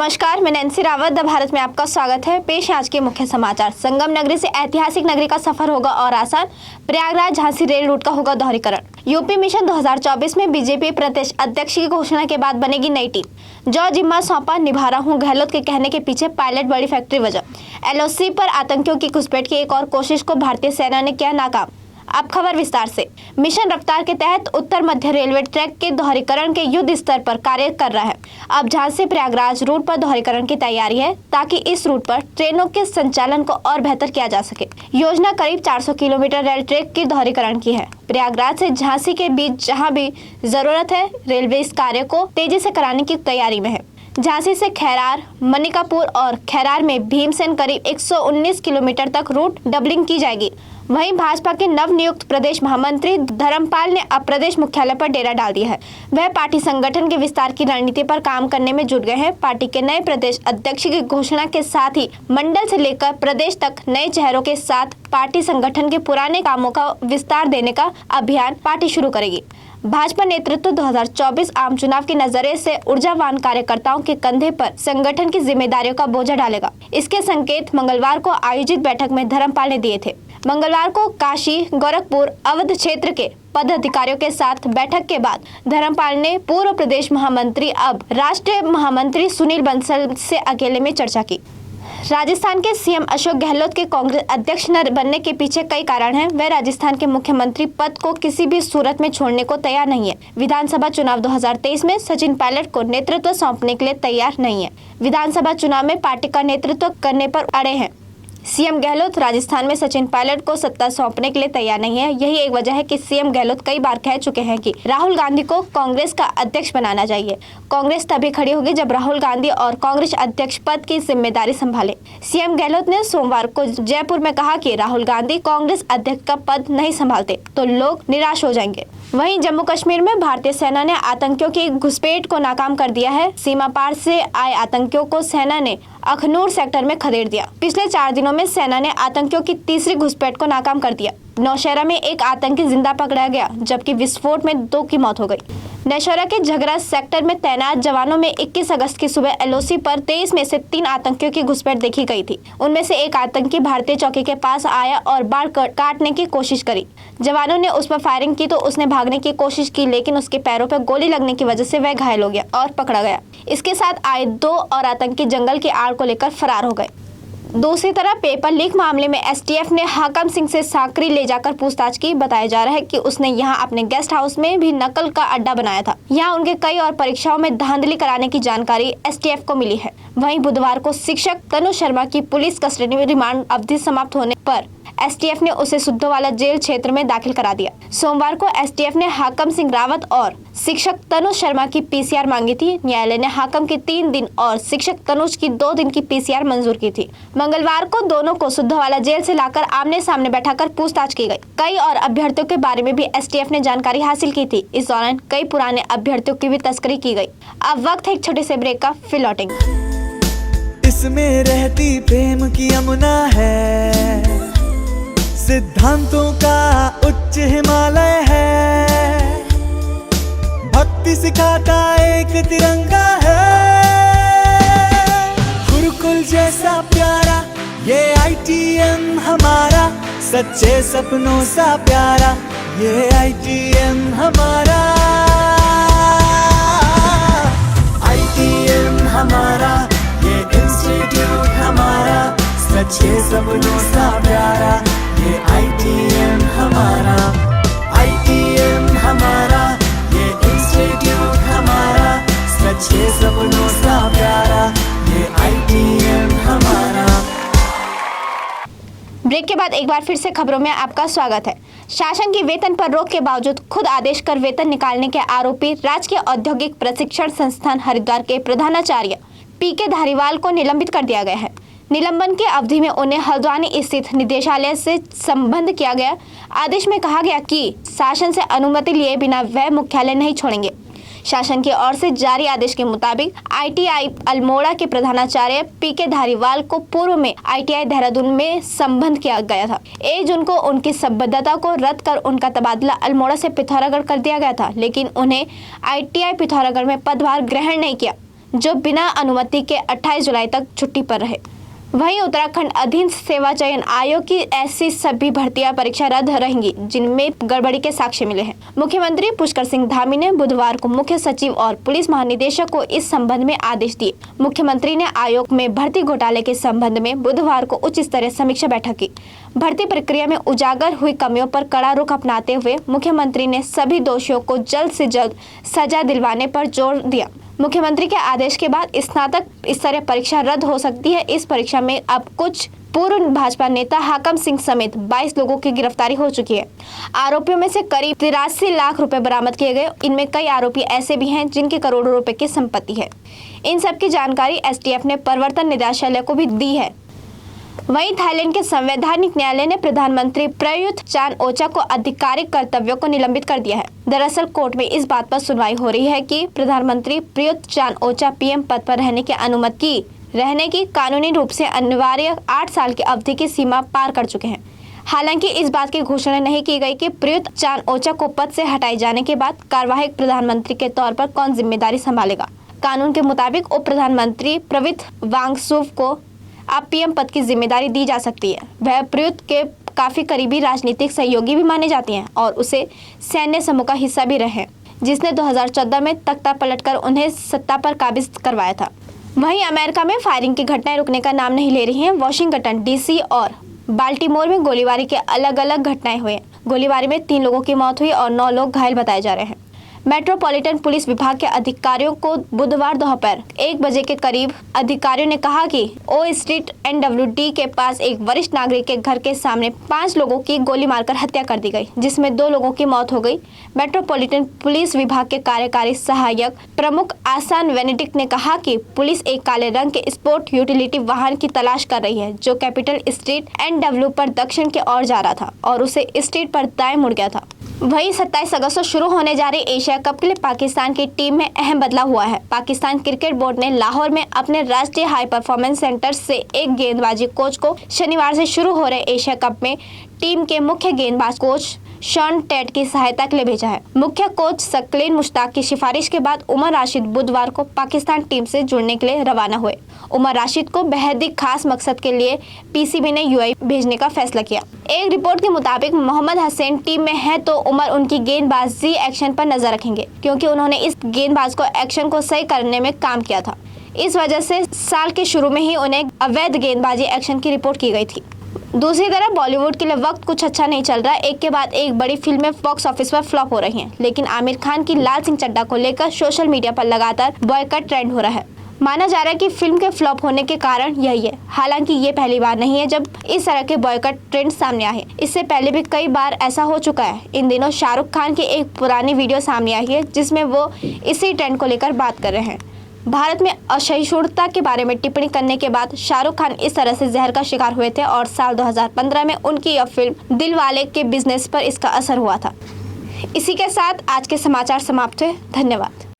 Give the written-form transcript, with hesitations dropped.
नमस्कार, मैं Nancy Rawat the Bharat में आपका स्वागत है। पेश है आज के मुख्य समाचार। संगम नगरी से ऐतिहासिक नगरी का सफर होगा और आसान। प्रयागराज झांसी रेल रूट का होगा दोहरीकरण। यूपी मिशन 2024 में बीजेपी प्रदेश अध्यक्ष की घोषणा के बाद बनेगी नई टीम। जो जिम्मा सौंपा निभा रहा हूं, गहलोत के कहने के पीछे पायलट बड़ी फैक्ट्री वजह। एलओसी पर आतंकियों की घुसपैठ की एक और कोशिश को भारतीय सेना ने किया नाकाम। अब खबर विस्तार से। मिशन रफ्तार के तहत उत्तर मध्य रेलवे ट्रैक के दोहरीकरण के युद्ध स्तर पर कार्य कर रहा है। अब झांसी प्रयागराज रूट पर दोहरीकरण की तैयारी है ताकि इस रूट पर ट्रेनों के संचालन को और बेहतर किया जा सके। योजना करीब 400 किलोमीटर रेल ट्रैक की दोहरीकरण की है। प्रयागराज से झांसी के बीच जहां भी जरूरत है, रेलवे इस कार्य को तेजी से कराने की तैयारी में है। झांसी से खैरार, मनिकापुर और खैरार में भीमसेन करीब 119 किलोमीटर तक रूट डबलिंग की जाएगी। वहीं भाजपा के नवनियुक्त प्रदेश महामंत्री धर्मपाल ने अब प्रदेश मुख्यालय पर डेरा डाल दिया है। वह पार्टी संगठन के विस्तार की रणनीति पर काम करने में जुट गए हैं। पार्टी के नए प्रदेश अध्यक्ष की घोषणा के साथ ही मंडल से लेकर प्रदेश तक नए चेहरों के साथ पार्टी संगठन के पुराने कामों का विस्तार देने का अभियान पार्टी शुरू करेगी। भाजपा नेतृत्व 2024 आम चुनाव के नजरिए से ऊर्जावान कार्यकर्ताओं के कंधे पर संगठन की जिम्मेदारियों का बोझा डालेगा। इसके संकेत मंगलवार को आयोजित बैठक में धर्मपाल ने दिए थे। मंगलवार को काशी, गोरखपुर, अवध क्षेत्र के पदाधिकारियों के साथ बैठक के बाद धर्मपाल ने पूर्व प्रदेश महामंत्री अब राष्ट्रीय महामंत्री सुनील बंसल से अकेले में चर्चा की। राजस्थान के सीएम अशोक गहलोत के कांग्रेस अध्यक्ष न बनने के पीछे कई कारण हैं। वह राजस्थान के मुख्यमंत्री पद को किसी भी सूरत में छोड़ने को तैयार नहीं है। विधानसभा चुनाव 2023 में सचिन पायलट को नेतृत्व सौंपने के लिए तैयार नहीं है। विधानसभा चुनाव में पार्टी का नेतृत्व करने पर अड़े हैं। सीएम गहलोत राजस्थान में सचिन पायलट को सत्ता सौंपने के लिए तैयार नहीं है। यही एक वजह है कि सीएम गहलोत कई बार कह चुके हैं कि राहुल गांधी को कांग्रेस का अध्यक्ष बनाना चाहिए। कांग्रेस तभी खड़ी होगी जब राहुल गांधी और कांग्रेस अध्यक्ष पद की जिम्मेदारी संभाले। सीएम गहलोत ने सोमवार को जयपुर में कहा कि राहुल गांधी कांग्रेस अध्यक्ष का पद नहीं संभालते तो लोग निराश हो जाएंगे। वहीं जम्मू कश्मीर में भारतीय सेना ने आतंकियों की घुसपैठ को नाकाम कर दिया है। सीमा पार से आए आतंकियों को सेना ने अखनूर सेक्टर में खदेड़ दिया। पिछले 4 दिनों में सेना ने आतंकियों की तीसरी घुसपैठ को नाकाम कर दिया। नौशहरा में एक आतंकी जिंदा पकड़ा गया, जबकि विस्फोट में 2 की मौत हो गई। नौशहरा के झगड़ा सेक्टर में तैनात जवानों में 21 अगस्त की सुबह एलओसी पर 23 में से 3 आतंकियों की घुसपैठ देखी गई थी। उनमें से एक आतंकी भारतीय चौकी के पास आया और बाढ़ काटने की कोशिश करी। जवानों ने उस पर फायरिंग की तो उसने भागने की कोशिश की, लेकिन उसके पैरों पर गोली लगने की वजह से वह घायल हो गया और पकड़ा गया। इसके साथ आए 2 और आतंकी जंगल की आड़ को लेकर फरार हो गए। दूसरी तरफ पेपर लीक मामले में एसटीएफ ने हाकम सिंह से साकरी ले जाकर पूछताछ की। बताया जा रहा है कि उसने यहां अपने गेस्ट हाउस में भी नकल का अड्डा बनाया था। यहां उनके कई और परीक्षाओं में धांधली कराने की जानकारी एसटीएफ को मिली है। वहीं बुधवार को शिक्षक तनु शर्मा की पुलिस कस्टडी में रिमांड अवधि समाप्त होने पर एसटीएफ ने उसे सुद्धोवाला जेल क्षेत्र में दाखिल करा दिया। सोमवार को एसटीएफ ने हाकम सिंह रावत और शिक्षक तनु शर्मा की पीसीआर मांगी थी। न्यायालय ने हाकम की 3 दिन और शिक्षक तनुज की 2 दिन की पीसीआर मंजूर की थी। मंगलवार को दोनों को सुद्धोवाला जेल से लाकर आमने सामने बैठाकर पूछताछ की गई। कई और अभ्यर्थियों के बारे में भी एसटीएफ ने जानकारी हासिल की थी। इस दौरान कई पुराने अभ्यर्थियों की भी तस्करी की गई। अब वक्त है एक छोटे से ब्रेक का, फिर लौटेंगे। इसमें रहती प्रेम की यमुना है, सिद्धांतों का उच्च हिमालय है, भक्ति सिखाता एक तिरंगा है, गुरुकुल जैसा प्यारा ये आईटीएम हमारा, सच्चे सपनों सा प्यारा ये आईटीएम हमारा, आईटीएम हमारा ये इंस्टीट्यूट हमारा, सच्चे सपनों सा प्यारा ये आईटीएम हमारा, आईटीएम हमारा ये इंस्टीट्यूट हमारा, सच्चे सपनों सा प्यारा ये आईटीएम हमारा। ब्रेक के बाद एक बार फिर से खबरों में आपका स्वागत है। शासन की वेतन पर रोक के बावजूद खुद आदेश कर वेतन निकालने के आरोपी राजकीय औद्योगिक प्रशिक्षण संस्थान हरिद्वार के प्रधानाचार्य पीके धारीवाल को निलंबित कर दिया गया है। निलंबन की अवधि में उन्हें हल्द्वानी स्थित निदेशालय से संबद्ध किया गया। आदेश में कहा गया कि शासन से अनुमति लिए बिना वह मुख्यालय नहीं छोड़ेंगे। शासन की ओर से जारी आदेश के मुताबिक आईटीआई अल्मोड़ा के प्रधानाचार्य पीके धारीवाल को पूर्व में आईटीआई देहरादून में संबद्ध किया गया था। 1 जून को उनकी संबद्धता को रद्द कर उनका तबादला अल्मोड़ा से पिथौरागढ़ कर दिया गया था, लेकिन उन्हें आईटीआई पिथौरागढ़ में पदभार ग्रहण नहीं किया। जो बिना अनुमति के 28 जुलाई तक छुट्टी पर रहे। वहीं उत्तराखंड अधीन सेवा चयन आयोग की ऐसी सभी भर्तियां परीक्षा रद्द रहेंगी जिनमें गड़बड़ी के साक्ष्य मिले हैं। मुख्यमंत्री पुष्कर सिंह धामी ने बुधवार को मुख्य सचिव और पुलिस महानिदेशक को इस संबंध में आदेश दिए। मुख्यमंत्री ने आयोग में भर्ती घोटाले के संबंध में बुधवार को उच्च स्तरीय समीक्षा बैठक की। भर्ती प्रक्रिया में उजागर हुई कमियों पर कड़ा रुख अपनाते हुए मुख्यमंत्री ने सभी दोषियों को जल्द से जल्द सजा दिलवाने पर जोर दिया। मुख्यमंत्री के आदेश के बाद स्नातक स्तरीय परीक्षा रद्द हो सकती है। इस परीक्षा में अब कुछ पूर्व भाजपा नेता हाकम सिंह समेत 22 लोगों की गिरफ्तारी हो चुकी है। आरोपियों में से करीब 83 लाख रुपए बरामद किए गए। इनमें कई आरोपी ऐसे भी हैं जिनकी करोड़ों रुपए की संपत्ति है। इन सब की जानकारी एसटीएफ ने प्रवर्तन निदेशालय को भी दी है। वहीं थाईलैंड के संवैधानिक न्यायालय ने प्रधानमंत्री प्रयुत चान-ओचा को आधिकारिक कर्तव्यों को निलंबित कर दिया है। दरअसल कोर्ट में इस बात पर सुनवाई हो रही है कि प्रधानमंत्री प्रयुत चान-ओचा पीएम पद पर रहने की कानूनी रूप से अनिवार्य 8 साल की अवधि की सीमा पार कर चुके हैं। हालांकि इस बात की घोषणा नहीं की गई कि प्रयुत चान-ओचा को पद से हटाए जाने के बाद कार्यवाहक प्रधानमंत्री के तौर पर कौन जिम्मेदारी संभालेगा। कानून के मुताबिक उप प्रधानमंत्री प्रवित वांगसुव को अब पीएम पद की जिम्मेदारी दी जा सकती है। वह प्रयुत के काफी करीबी राजनीतिक सहयोगी भी माने जाते हैं और उसे सैन्य समूह का हिस्सा भी रहे, जिसने 2014 में तख्ता पलटकर उन्हें सत्ता पर काबिज करवाया था। वहीं अमेरिका में फायरिंग की घटनाएं रुकने का नाम नहीं ले रही हैं। वॉशिंगटन डीसी और बाल्टीमोर में गोलीबारी के अलग अलग घटनाएं हुई। गोलीबारी में 3 लोगों की मौत हुई और 9 लोग घायल बताए जा रहे हैं। मेट्रोपॉलिटन पुलिस विभाग के अधिकारियों को बुधवार दोपहर 1 बजे के करीब अधिकारियों ने कहा कि ओ स्ट्रीट NWD के पास एक वरिष्ठ नागरिक के घर के सामने 5 लोगों की गोली मारकर हत्या कर दी गई, जिसमें 2 लोगों की मौत हो गई। मेट्रोपॉलिटन पुलिस विभाग के कार्यकारी सहायक प्रमुख आसान वेनेडिक्ट ने कहा कि पुलिस एक काले रंग के स्पोर्ट यूटिलिटी वाहन की तलाश कर रही है जो कैपिटल स्ट्रीट NW पर दक्षिण की ओर जा रहा था और उसे स्ट्रीट पर दाएं मुड़ गया था। वहीं 27 अगस्त को शुरू होने जा रही एशिया कप के लिए पाकिस्तान की टीम में अहम बदलाव हुआ है। पाकिस्तान क्रिकेट बोर्ड ने लाहौर में अपने राष्ट्रीय हाई परफॉर्मेंस सेंटर से एक गेंदबाजी कोच को शनिवार से शुरू हो रहे एशिया कप में टीम के मुख्य गेंदबाज कोच शॉन टेट की सहायता के लिए भेजा है। मुख्य कोच सकलीन मुश्ताक की सिफारिश के बाद उमर राशिद बुधवार को पाकिस्तान टीम से जुड़ने के लिए रवाना हुए। उमर राशिद को बेहद ही खास मकसद के लिए पीसीबी ने यूएई भेजने का फैसला किया। एक रिपोर्ट के मुताबिक मोहम्मद हसैन टीम में है तो उमर उनकी गेंदबाजी एक्शन पर नजर रखेंगे, क्योंकि उन्होंने इस गेंदबाज को एक्शन को सही करने में काम किया था। इस वजह से साल के शुरू में ही उन्हें अवैध गेंदबाजी एक्शन की रिपोर्ट की गई थी। दूसरी तरफ बॉलीवुड के लिए वक्त कुछ अच्छा नहीं चल रहा। एक के बाद एक बड़ी फिल्में बॉक्स ऑफिस पर फ्लॉप हो रही हैं, लेकिन आमिर खान की लाल सिंह चड्ढा को लेकर सोशल मीडिया पर लगातार बॉयकॉट ट्रेंड हो रहा है। माना जा रहा है कि फिल्म के फ्लॉप होने के कारण यही है। हालांकि ये पहली बार नहीं है जब इस तरह के बॉयकॉट ट्रेंड सामने आए। इससे पहले भी कई बार ऐसा हो चुका है। इन दिनों शाहरुख खान की एक पुरानी वीडियो सामने आई है जिसमें वो इसी ट्रेंड को लेकर बात कर रहे हैं। भारत में असहिष्णुता के बारे में टिप्पणी करने के बाद शाहरुख खान इस तरह से जहर का शिकार हुए थे और साल 2015 में उनकी यह फिल्म दिलवाले के बिजनेस पर इसका असर हुआ था। इसी के साथ आज के समाचार समाप्त हुए। धन्यवाद।